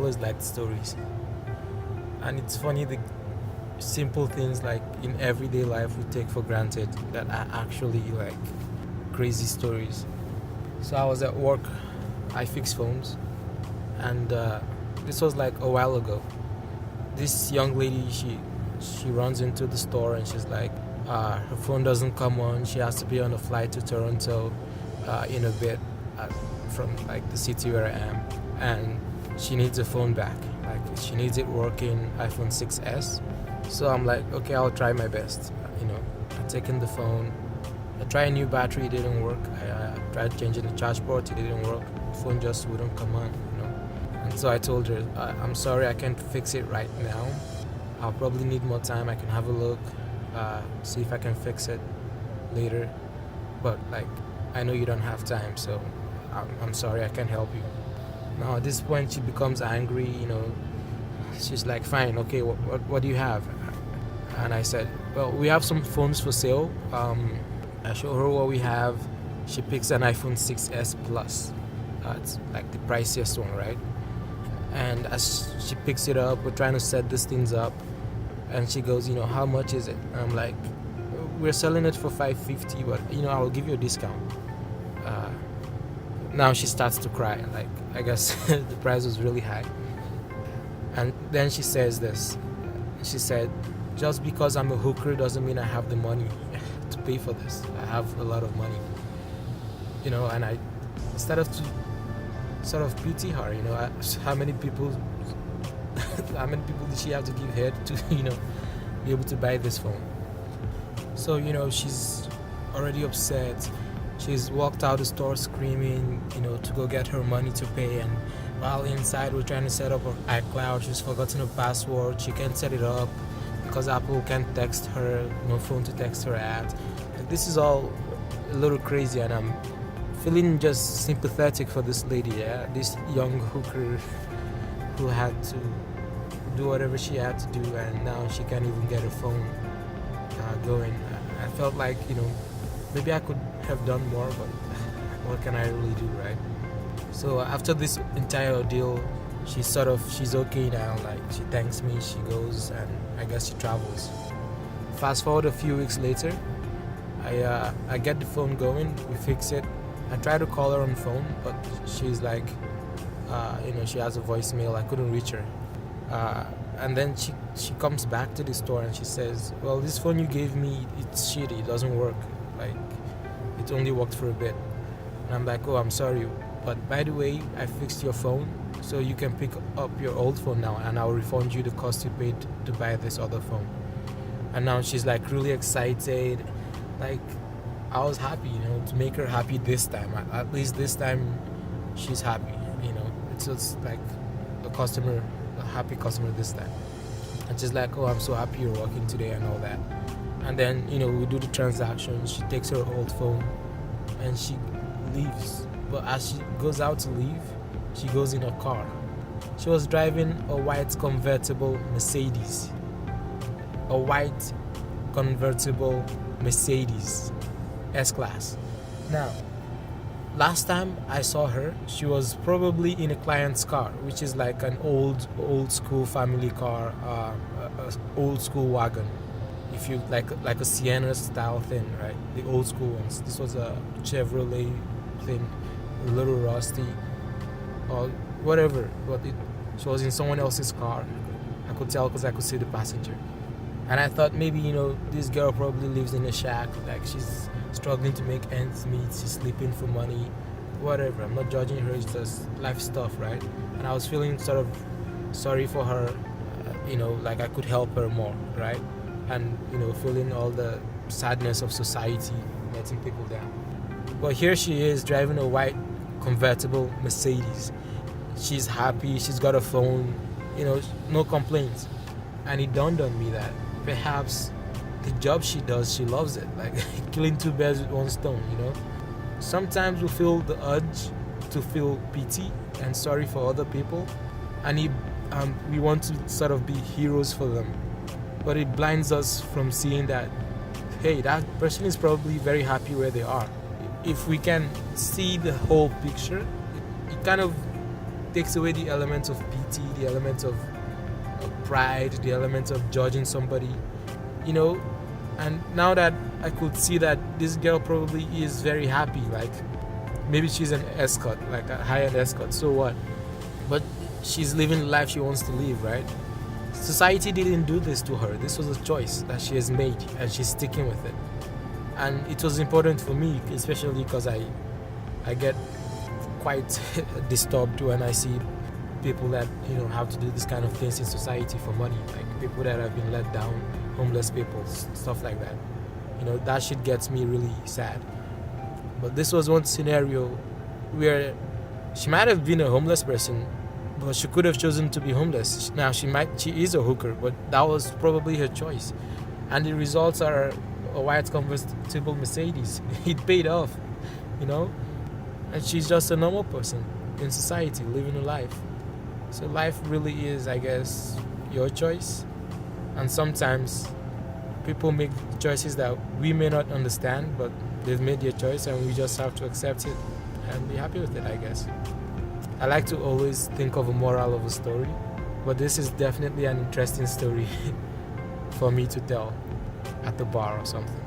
always liked stories. And it's funny, the simple things like in everyday life we take for granted that are actually like crazy stories. So I was at work, I fix phones, and this was like a while ago. This young lady, she runs into the store and she's like, her phone doesn't come on. She has to be on a flight to Toronto in a bit from like the city where I am, and she needs a phone back. Like she needs it working, iPhone 6s. So I'm like, okay, I'll try my best. I take in the phone. I tried a new battery, it didn't work. I tried changing the charge port, it didn't work. The phone just wouldn't come on. And so I told her, I'm sorry, I can't fix it right now. I'll probably need more time. I can have a look, see if I can fix it later. But like, I know you don't have time, so I'm sorry, I can't help you. Now at this point, she becomes angry. She's like, fine, okay, what do you have? And I said, well, we have some phones for sale. I show her what we have. She picks an iPhone 6s Plus. It's like the priciest one, right? And as she picks it up, we're trying to set these things up, and she goes, how much is it? And I'm like, we're selling it for $550, but I'll give you a discount. Now she starts to cry. Like, I guess the price was really high. And then she says this. She said, just because I'm a hooker doesn't mean I have the money to pay for this. I have a lot of money. And I started to sort of pity her. How many people did she have to give head to, be able to buy this phone? So, she's already upset. She's walked out the store screaming, to go get her money to pay. And while inside, we're trying to set up her iCloud. She's forgotten her password. She can't set it up because Apple can't text her, no phone to text her at. This is all a little crazy, and I'm feeling just sympathetic for this lady, this young hooker who had to do whatever she had to do, and now she can't even get her phone going. I felt like, maybe I could have done more, but what can I really do, right? So after this entire ordeal, she's okay now. Like, she thanks me, she goes, and I guess she travels. Fast forward a few weeks later, I get the phone going, we fix it. I try to call her on the phone, but she's like, she has a voicemail. I couldn't reach her. And then she comes back to the store and she says, well, this phone you gave me, it's shitty. It doesn't work. Like, it only worked for a bit. And I'm like, oh, I'm sorry. But by the way, I fixed your phone, so you can pick up your old phone now, and I'll refund you the cost you paid to buy this other phone. And now she's like really excited. Like, I was happy, to make her happy this time. At least this time, she's happy, It's just like a happy customer this time. And she's like, oh, I'm so happy you're working today and all that. And then, we do the transaction. She takes her old phone and she leaves. But as she goes out to leave, she goes in her car. She was driving a white convertible Mercedes. A white convertible Mercedes S-Class. Now, last time I saw her, she was probably in a client's car, which is like an old school family car, a old school wagon. If you like a Sienna style thing, right? The old school ones. This was a Chevrolet thing, a little rusty, or whatever. But she was in someone else's car. I could tell because I could see the passenger. And I thought maybe, this girl probably lives in a shack, like she's struggling to make ends meet, she's sleeping for money, whatever. I'm not judging her, it's just life stuff, right? And I was feeling sort of sorry for her, like I could help her more, right? And, feeling all the sadness of society letting people down. But here she is driving a white convertible Mercedes. She's happy, she's got a phone, no complaints. And it dawned on me that perhaps the job she does, she loves it. Like killing two birds with one stone, Sometimes we feel the urge to feel pity and sorry for other people, and we want to sort of be heroes for them. But it blinds us from seeing that, hey, that person is probably very happy where they are. If we can see the whole picture, it kind of takes away the element of pity, the element of pride, the element of judging somebody, you know. And now that I could see that this girl probably is very happy, like maybe she's an escort, like a high-end escort, so what? But she's living the life she wants to live, right? Society didn't do this to her. This was a choice that she has made, and she's sticking with it. And it was important for me, especially because I get quite disturbed when I see people that have to do this kind of things in society for money, like people that have been let down, homeless people, stuff like that. That shit gets me really sad. But this was one scenario where she might have been a homeless person, but she could have chosen to be homeless. Now she is a hooker, but that was probably her choice, and the results are a white convertible Mercedes. It paid off, and she's just a normal person in society living a life. So life really is, I guess, your choice. And sometimes people make choices that we may not understand, but they've made their choice and we just have to accept it and be happy with it, I guess. I like to always think of a moral of a story, but this is definitely an interesting story for me to tell at the bar or something.